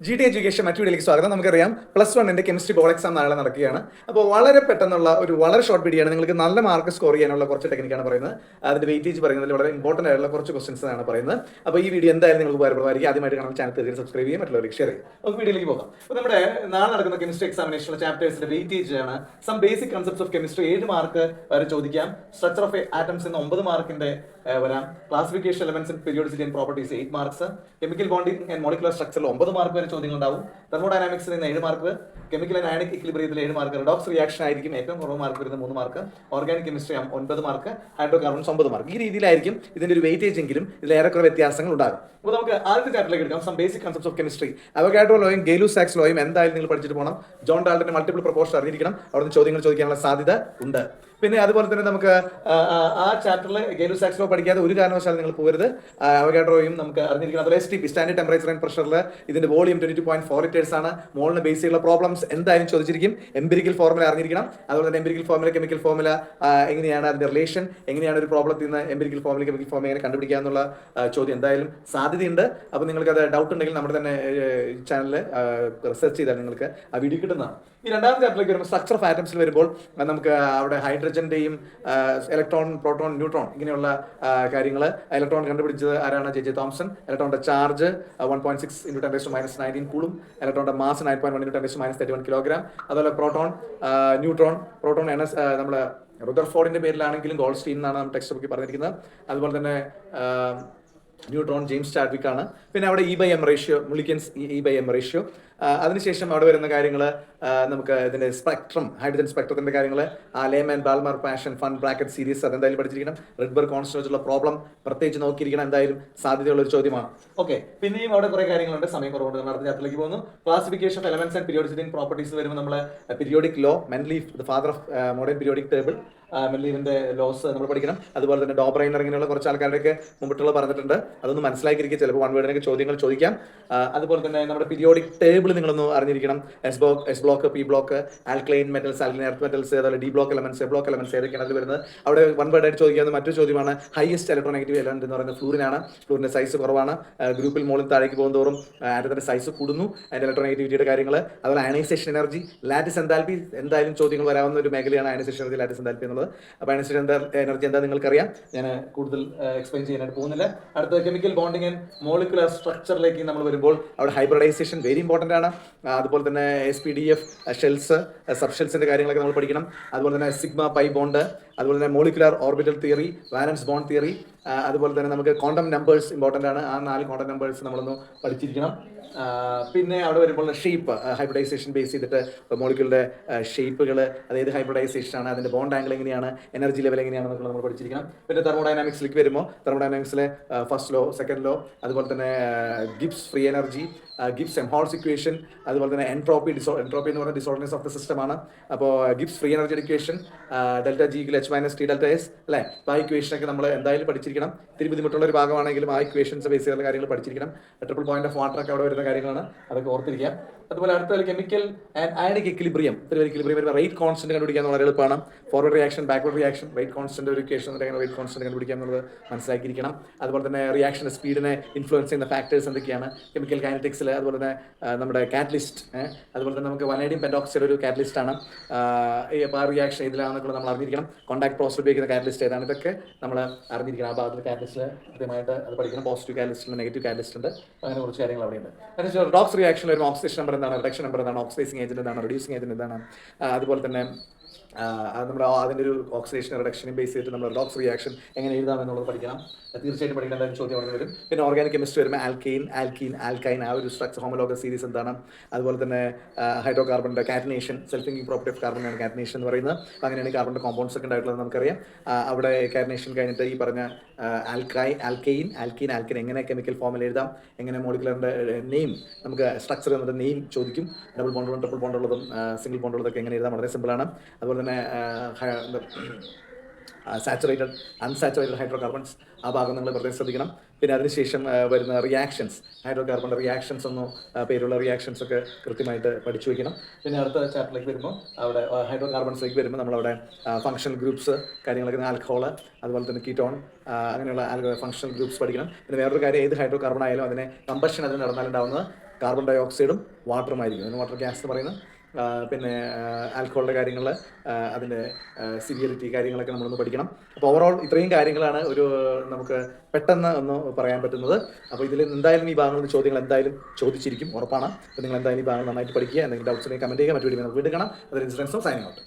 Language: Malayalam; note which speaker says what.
Speaker 1: ജി ടി എഡ്യൂക്കേഷൻ മറ്റു വീഡിയോയിലേക്ക് സ്വാഗതം. നമുക്കറിയാം +1 കെമിസ്ട്രി ബോർഡ് എക്സാം നാളെ നടക്കുകയാണ്. അപ്പോൾ വളരെ പെട്ടെന്നുള്ള വളരെ ഷോർട്ട് വീഡിയോ ആണ്. നിങ്ങൾക്ക് നല്ല മാർക്ക് സ്കോർ ചെയ്യാനുള്ള കുറച്ച് ടെക്നിക്കാണ് പറയുന്നത്. അതിന്റെ വെയിറ്റേജ് പറയുന്നതിൽ വളരെ ഇമ്പോർട്ടന്റ് ആയിട്ടുള്ള കുറച്ച് ക്വസ്റ്റൻസ് ആണ് പറയുന്നത്. അപ്പോൾ ഈ വീഡിയോ എന്തായാലും നിങ്ങൾക്ക് ഉപകാരപ്രദമായിരിക്കും. ആദ്യമായിട്ട് കാണുന്ന ചാനൽ തീർച്ചയായും സബ്സ്ക്രൈബ് ചെയ്യുക, മറ്റുള്ളവർക്ക് ഷെയർ ചെയ്യുക. നമുക്ക് വീഡിയോയിലേക്ക് പോകാം. അപ്പോൾ നമ്മുടെ നാളെ നടക്കുന്ന കെമിസ്ട്രി എക്സാമിനേഷനുള്ള ചാപ്റ്റേഴ്സിന്റെ വെയിറ്റേജ് ആണ്. Some basic concepts of chemistry 7 mark വരെ ചോദിക്കാം. സ്ട്രക്ചർ ഓഫ് ആറ്റംസ് എന്ന് 9 മാർക്കിന്റെ വരാം. Classification elements and periodicity and properties 8 marks. Chemical bonding and molecular സ്ട്രക്ചറിൽ 9 മാർക്ക് വരെ ചോദ്യങ്ങൾ ഉണ്ടാവും. തെർമോഡൈനാമിക്സിൽ നിന്ന് 7 മാർക്ക്, കെമിക്കൽ ആൻഡ് അയണിക് ഇക്വിലിബ്രിയത്തിൽ 7 മാർക്ക്, റിഡോക്സ് റിയാക്ഷൻ ആയിരിക്കും ഏറ്റവും കുറവ് മാർക്ക് വരുന്ന 3 mark, organic chemistry 9 mark, hydrocarbons 9 mark. ഈ രീതിയിലായിരിക്കും ഇതിന്റെ ഒരു വെയിറ്റേജ് എങ്കിലും ഇതിൽ ഏറെക്കുറെ വ്യത്യാസങ്ങൾ ഉണ്ടാകും. അപ്പോൾ നമുക്ക് ആദ്യത്തെ ചാപ്റ്ററിലേക്ക് എടുക്കാം. Some basic concepts of chemistry. Avogadro ലോയും ഗെയിലു-സാക്സ് ലോയും എന്തായാലും നിങ്ങൾ പഠിച്ചിട്ട് പോകണം. ജോൺ ഡാൾട്ടന്റെ മൾട്ടിപ്പിൾ പ്രൊപ്പോർഷൻ അറിഞ്ഞിരിക്കണം. അവിടുന്ന് ചോദ്യങ്ങൾ ചോദിക്കാനുള്ള സാധ്യത ഉണ്ട്. പിന്നെ അതുപോലെ തന്നെ നമുക്ക് ആ ചാപ്റ്ററിൽ ഗെയിലു-സാക്സ് ലോ പഠിക്കാതെ ഒരു കാരണവശാലും നിങ്ങൾ പോകരുത്. അവഗാഡ്രോയും നമുക്ക് അറിഞ്ഞിരിക്കണം. അതുപോലെ STP സ്റ്റാൻഡേർഡ് ടെമ്പറേച്ചർ ആൻഡ് പ്രഷറിൽ ഇതിന്റെ വോളിയം 22.4 ലിറ്റേഴ്സ് ആണ്. മോളിന് ബേസ് ചെയ്യുന്ന പ്രോബ്ലംസ് എന്തായാലും ചോദിച്ചിരിക്കും. എംപിരിക്കൽ ഫോർമുല അറിഞ്ഞിരിക്കണം. അതുപോലെ തന്നെ എംപിരിക്കൽ ഫോർമുല, കെമിക്കൽ ഫോർമുല എങ്ങനെയാണ് അതിന്റെ റിലേഷൻ, എങ്ങനെയാണ് ഒരു പ്രോബ്ലത്തിൽ നിന്ന് എംപിരിക്കൽ ഫോർമുല, കെമിക്കൽ ഫോർമുല എങ്ങനെ കണ്ടുപിടിക്കുക എന്നുള്ള ചോദ്യം എന്തായാലും സാധ്യതയുണ്ട്. അപ്പോൾ നിങ്ങൾക്ക് അത് ഡൗട്ട് ഉണ്ടെങ്കിൽ നമ്മുടെ തന്നെ ചാനലിൽ റിസർച്ച് ചെയ്താൽ നിങ്ങൾക്ക് ആ വീഡിയോ കിട്ടുന്നതാണ്. ഈ രണ്ടാമത്തെ ചാപ്റ്ററിലേക്ക് വരുമ്പോൾ സ്ട്രക്ചർ ഓഫ് ആറ്റംസിൽ വരുമ്പോൾ നമുക്ക് അവിടെ ഹൈഡ്രജന്റെയും ഇലക്ട്രോൺ, പ്രോട്ടോൺ, ന്യൂട്രോൺ ഇങ്ങനെയുള്ള കാര്യങ്ങൾ. ഇലക്ട്രോൺ കണ്ടുപിടിച്ചത് ആരാണ്? J.J. തോംസൺ. ഇലക്ട്രോണിന്റെ ചാർജ് 1.6 × 10⁻⁹ കൂളും. ഇലക്ട്രോണിന്റെ മാസ് 9.1 × 10⁻31 കിലോഗ്രാം. അതുപോലെ പ്രോട്ടോൺ, ന്യൂട്രോൺ, പ്രോട്ടോൺ നമ്മുടെ റുദർഫോർഡിന്റെ പേരിലാണെങ്കിലും ഗോൾഡ്സ്റ്റീൻ എന്നാണ് നമ്മുടെ ടെക്സ്റ്റ് ബുക്കിൽ പറഞ്ഞിരിക്കുന്നത്. അതുപോലെ തന്നെ ന്യൂട്രോൺ ജെയിംസ് ചാഡ്വിക് ആണ്. പിന്നെ അവിടെ E/m റേഷ്യോ, മുളിക്കൻസ് E/m റേഷ്യോ. അതിനുശേഷം അവിടെ വരുന്ന കാര്യങ്ങൾ നമുക്ക് ഇതിന്റെ സ്പെക്ട്രം, ഹൈഡ്രജൻ സ്പെക്ട്രത്തിന്റെ കാര്യങ്ങൾ, Lyman, Balmer, Paschen, Pfund Brackett series അതെന്തായാലും പഠിച്ചിരിക്കണം. റിഡ്ബർഗ് കോൺസ്റ്റന്റുള്ള പ്രോബ്ലം പ്രത്യേകിച്ച് നോക്കിയിരിക്കണം. എന്തായാലും സാധ്യതയുള്ള ഒരു ചോദ്യമാണ്. ഓക്കെ, പിന്നെയും അവിടെ കുറെ കാര്യങ്ങളുണ്ട്. സമയം കുറവുണ്ട്. നമ്മൾ അടുത്ത ചാപ്റ്ററിലേക്ക് പോകുന്നു. Classification of elements and periodicity and properties വരുമ്പോൾ നമ്മൾ പീരിയോഡിക് ലോ, മെൻലീഫ് the father of modern periodic table, മെൻലീവിന്റെ ലോസ് നമ്മൾ പഠിക്കണം. അതുപോലെ തന്നെ ഡോബ്രൈനർ ഇങ്ങനെയുള്ള കുറച്ച് ആൾക്കാരുടെയൊക്കെ മുമ്പിട്ടുള്ള പറഞ്ഞിട്ടുണ്ട്. അതൊന്ന് മനസ്സിലാക്കിയിരിക്കുക. ചിലപ്പോൾ വൺ വേർഡിനൊക്കെ ചോദ്യങ്ങൾ ചോദിക്കാം. അതുപോലെ തന്നെ നമ്മുടെ പീരിയോഡിക് ടേബിൾ നിങ്ങളൊന്ന് അറിഞ്ഞിരിക്കണം. S block, P block, alkaline metals, alkaline earth metals, അതുപോലെ D block elements, A block elements ഏതൊക്കെയാണ് അതിൽ വരുന്നത്. അവിടെ വൺ വേർഡ് ആയിട്ട് ചോദിക്കാവുന്ന മറ്റൊരു ചോദ്യമാണ് ഹൈയസ്റ്റ് ഇലക്ട്രോനെഗറ്റീവ് എലമെന്റ് എന്ന് പറയുന്നത് ഫ്ലൂറിനാണ്. ഫ്ലൂറിന്റെ സൈസ് കുറവാണ്. ഗ്രൂപ്പിൽ മുകളിൽ താഴേക്ക് പോകുന്നതോറും ആറ്റത്തിന്റെ സൈസ് കൂടുന്നു. അതിന്റെ ഇലക്ട്രോനെഗറ്റിവിറ്റിയുടെ കാര്യങ്ങൾ. അതുപോലെ അയണൈസേഷൻ എനർജി, ലാറ്റിസ് എൻതാൽപ്പി എന്തായാലും ചോദ്യങ്ങൾ വരാവുന്ന ഒരു മേഖലയാണ് അയണൈസേഷൻ എനർജി, ലാറ്റിസ് എൻതാൽപ്പി എന്നുള്ളത്. അപ്പോൾ അയണൈസേഷൻ എനർജി എന്താ നിങ്ങൾക്കറിയാം. ഞാൻ കൂടുതൽ എക്സ്പ്ലെയിൻ ചെയ്യാനായിട്ട് പോകുന്നില്ല. അടുത്ത കെമിക്കൽ ബോണ്ടിങ് ആൻഡ് മോളിക്കുലർ സ്ട്രക്ചറിലേക്ക് നമ്മൾ വരുമ്പോൾ അവിടെ ഹൈബ്രിഡൈസേഷൻ വെരി ഇമ്പോർട്ടന്റ് ആണ്. അതുപോലെ തന്നെ SPDF, ഷെൽസ്, സബ് ഷെൽസിന്റെ കാര്യങ്ങളൊക്കെ നമ്മൾ പഠിക്കണം. അതുപോലെ തന്നെ സിഗ്മ പൈ ബോണ്ട്, അതുപോലെ തന്നെ molecular orbital theory, valence bond theory. അതുപോലെ തന്നെ നമുക്ക് ക്വാണ്ടം നമ്പേഴ്സ് ഇമ്പോർട്ടന്റ് ആണ്. ആ 4 ക്വാണ്ടം നമ്പേഴ്സ് നമ്മളൊന്ന് പഠിച്ചിരിക്കണം. പിന്നെ അവിടെ വരുമ്പോൾ ഷേപ്പ്, ഹൈബ്രിഡൈസേഷൻ ബേസ് ചെയ്തിട്ട് മോളിക്യൂളിന്റെ ഷേപ്പുകൾ, അതായത് ഹൈബ്രിഡൈസേഷൻ ആണ്, അതിന്റെ ബോണ്ട് ആംഗിൾ എങ്ങനെയാണ്, എനർജി ലെവൽ എങ്ങനെയാണെന്നൊക്കെ നമ്മൾ പഠിച്ചിരിക്കണം. പിന്നെ തെർമോഡൈനാമിക്സിലേക്ക് വരുമ്പോൾ തെർമോഡൈനാമിക്സിലെ ഫസ്റ്റ് ലോ, സെക്കൻഡ് ലോ, അതുപോലെ തന്നെ Gibbs free energy, Gibbs Helmholtz equation, അതുപോലെ തന്നെ എൻട്രോപ്പി എന്ന് പറയുന്ന ഡിസോർഡർനെസ് ഓഫ് ദ സിസ്റ്റം ആണ്. അപ്പോൾ Gibbs free energy equation ΔG=H - T⁻T അല്ലേ. അപ്പോൾ ആ ഇക്വേഷനൊക്കെ നമ്മൾ എന്തായാലും പഠിച്ചിരിക്കണം. ഇത്തിരി ബുദ്ധിമുട്ടുള്ള ഒരു ഭാഗമാണെങ്കിലും ആ ഇക്വേഷൻസ് ബേസ് ചെയ്തുള്ള കാര്യങ്ങൾ പഠിച്ചിരിക്കണം. ട്രിപ്പിൾ പോയിന്റ് ഓഫ് വാട്ടർ ഒക്കെ അവിടെ വരുന്ന കാര്യങ്ങളാണ്, അതൊക്കെ ഓർത്തിരിക്കാം. അതുപോലെ അടുത്ത chemical and ionic equilibrium, equilibrium വരുമ്പോൾ റേറ്റ് കോൺസ്റ്റന്റ് കണ്ടുപിടിക്കാൻ വളരെ എളുപ്പമാണ്. Forward reaction, backward reaction, rate constant ഒരു ഇക്വേഷൻ റേറ്റ് കോൺസ്റ്റന്റ് കണ്ടുപിടിക്കുക എന്നുള്ളത് മനസ്സിലാക്കിയിരിക്കണം. അതുപോലെ തന്നെ റിയാക്ഷൻ സ്പീഡിനെ ഇൻഫ്ലുവൻസ് ചെയ്യുന്ന ഫാക്ടേഴ്സ് എന്തൊക്കെയാണ് കെമിക്കൽ കൈനറ്റിക്സിൽ. അതുപോലെ തന്നെ നമ്മുടെ കാറ്റലിസ്റ്റ്, അതുപോലെ തന്നെ നമുക്ക് വനേഡിയം പെന്റോക്സൈഡ് ഒരു കാറ്റലിസ്റ്റ് ആണ്. അപ്പോൾ ആ റിയാക്ഷൻ ഇതിലാണെന്നൊക്കെ നമ്മൾ അറിഞ്ഞിരിക്കണം. കോൺടാക്ട് പ്രോസസ് ഉപയോഗിക്കുന്ന കാറ്റലിസ്റ്റ് ഏതാണ്, ഇതൊക്കെ നമ്മൾ അറിഞ്ഞിരിക്കണം. ആ ഭാഗത്തിൽ കാറ്റലിസ്റ്റ് കൃത്യമായിട്ട് അത് പഠിക്കണം. പോസിറ്റീവ് കാറ്റലിസ്റ്റ് ഉണ്ട്, നെഗറ്റീവ് കാറ്റലിസ്റ്റ് ഉണ്ട്, അങ്ങനെ കുറച്ച് കാര്യങ്ങൾ അവിടെയുണ്ട്. അതിന് റിഡോക്സ് റിയാക്ഷൻ വരുമ്പോൾ ഓക്സിഡേഷൻ നമ്പർ എന്താണ്, റിഡക്ഷൻ നമ്പർ എന്താണ്, ഓക്സിഡൈസിങ് ഏജന്റ് എന്താണ്, റെഡ്യൂസിങ് ഏജന്റ് എന്താണ്. അതുപോലെ തന്നെ നമ്മുടെ അതിൻ്റെ ഒരു ഓക്സിഡേഷൻ റിഡക്ഷനും ബേസ് ചെയ്തിട്ട് നമ്മൾ റിഡോക്സ് റിയാക്ഷൻ എങ്ങനെ എഴുതാമെന്നുള്ളത് പഠിക്കണം. തീർച്ചയായിട്ടും പഠിക്കേണ്ട ഒരു ചോദ്യം അവിടെ വരും. പിന്നെ ഓർഗാനിക് കെമിസ്ട്രി വരുമ്പോൾ ആൽക്കെയിൻ, ആൽക്കീൻ, ആൽക്കൈൻ ആ ഒരു സ്ട്രക്ചർ ഹോമോലോഗസ് സീരീസ് എന്താണ്. അതുപോലെ തന്നെ ഹൈഡ്രോ കാർബണിൻ്റെ catenation, self linking property of കാർബണിനാണ് കാറ്റനേഷൻ എന്ന് പറയുന്നത്. അപ്പോൾ അങ്ങനെയാണ് കാർബണിൻ്റെ കോമ്പൗണ്ട്സ് ഒക്കെ ഉണ്ടായിട്ടുള്ളത് നമുക്കറിയാം. അവിടെ കാറ്റനേഷൻ കഴിഞ്ഞിട്ട് ഈ പറഞ്ഞ ആൽക്കെയിൻ, ആൽക്കീൻ എങ്ങനെ കെമിക്കൽ ഫോമിൽ എഴുതാം, എങ്ങനെ മോളിക്കുലറിൻ്റെ നെയിം, നമുക്ക് സ്ട്രക്ചർ എന്നിട്ട് നെയിം ചോദിക്കും. ഡബിൾ ബോണ്ടുള്ളതും ട്രിപ്പിൾ ബോണ്ടുള്ളതും സിംഗിൾ ബോണ്ടുള്ളതൊക്കെ എങ്ങനെ എഴുതാം, വളരെ സിമ്പിളാണ്. അതുപോലെ തന്നെ സാച്ചുറേറ്റഡ്, അൺസാച്ചുറേറ്റഡ് ഹൈഡ്രോ കാർബൺസ് ആ ഭാഗം നിങ്ങൾ പ്രത്യേകം ശ്രദ്ധിക്കണം. പിന്നെ അതിനുശേഷം വരുന്ന റിയാക്ഷൻസ്, ഹൈഡ്രോ കാർബണിൻ്റെ റിയാക്ഷൻസ് ഒന്നും പേരുള്ള റിയാക്ഷൻസ് ഒക്കെ കൃത്യമായിട്ട് പഠിച്ചു വയ്ക്കണം. പിന്നെ അടുത്ത ചാപ്റ്ററിലേക്ക് വരുമ്പോൾ അവിടെ ഹൈഡ്രോ കാർബൺസിലേക്ക് വരുമ്പോൾ നമ്മളവിടെ ഫങ്ഷണൽ ഗ്രൂപ്പ്സ് കാര്യങ്ങളൊക്കെ, ആൽക്കഹോള്, അതുപോലെ തന്നെ കീറ്റോൺ, അങ്ങനെയുള്ള ഫങ്ഷണൽ ഗ്രൂപ്പ്സ് പഠിക്കണം. പിന്നെ വേറൊരു കാര്യം, ഏത് ഹൈഡ്രോ കാർബൺ ആയാലും അതിനെ കമ്പഷൻ അതിന് നടന്നാലുണ്ടാവുന്നത് കാർബൺ ഡൈ ഓക്സൈഡും വാട്ടറുമായിരിക്കും. അതിന് വാട്ടർ ഗ്യാസ് എന്ന് പറയുന്നത്. പിന്നെ ആൽക്കഹോളിൻ്റെ കാര്യങ്ങൾ, അതിൻ്റെ സിവിയറിറ്റി കാര്യങ്ങളൊക്കെ നമ്മളൊന്ന് പഠിക്കണം. അപ്പോൾ ഓവറോൾ ഇത്രയും കാര്യങ്ങളാണ് നമുക്ക് പെട്ടെന്ന് ഒന്ന് പറയാൻ പറ്റുന്നത്. അപ്പോൾ ഇതിൽ എന്തായാലും ഈ ഭാഗങ്ങളിൽ ചോദ്യങ്ങൾ എന്തായാലും ചോദിച്ചിരിക്കും, ഉറപ്പാണ്. അപ്പോൾ നിങ്ങൾ എന്തായാലും ഈ ഭാഗങ്ങൾ നന്നായിട്ട് പഠിക്കുക. എന്തെങ്കിലും ഡൗട്ട്സ് ഉണ്ടെങ്കിൽ കമൻറ്റ് ചെയ്യുക. മറ്റു വീഡിയോ നമുക്ക് വീണ്ടും കാണാം. അതൊരു ഇൻസിഡൻസും സൈനിങ് ഔട്ട്.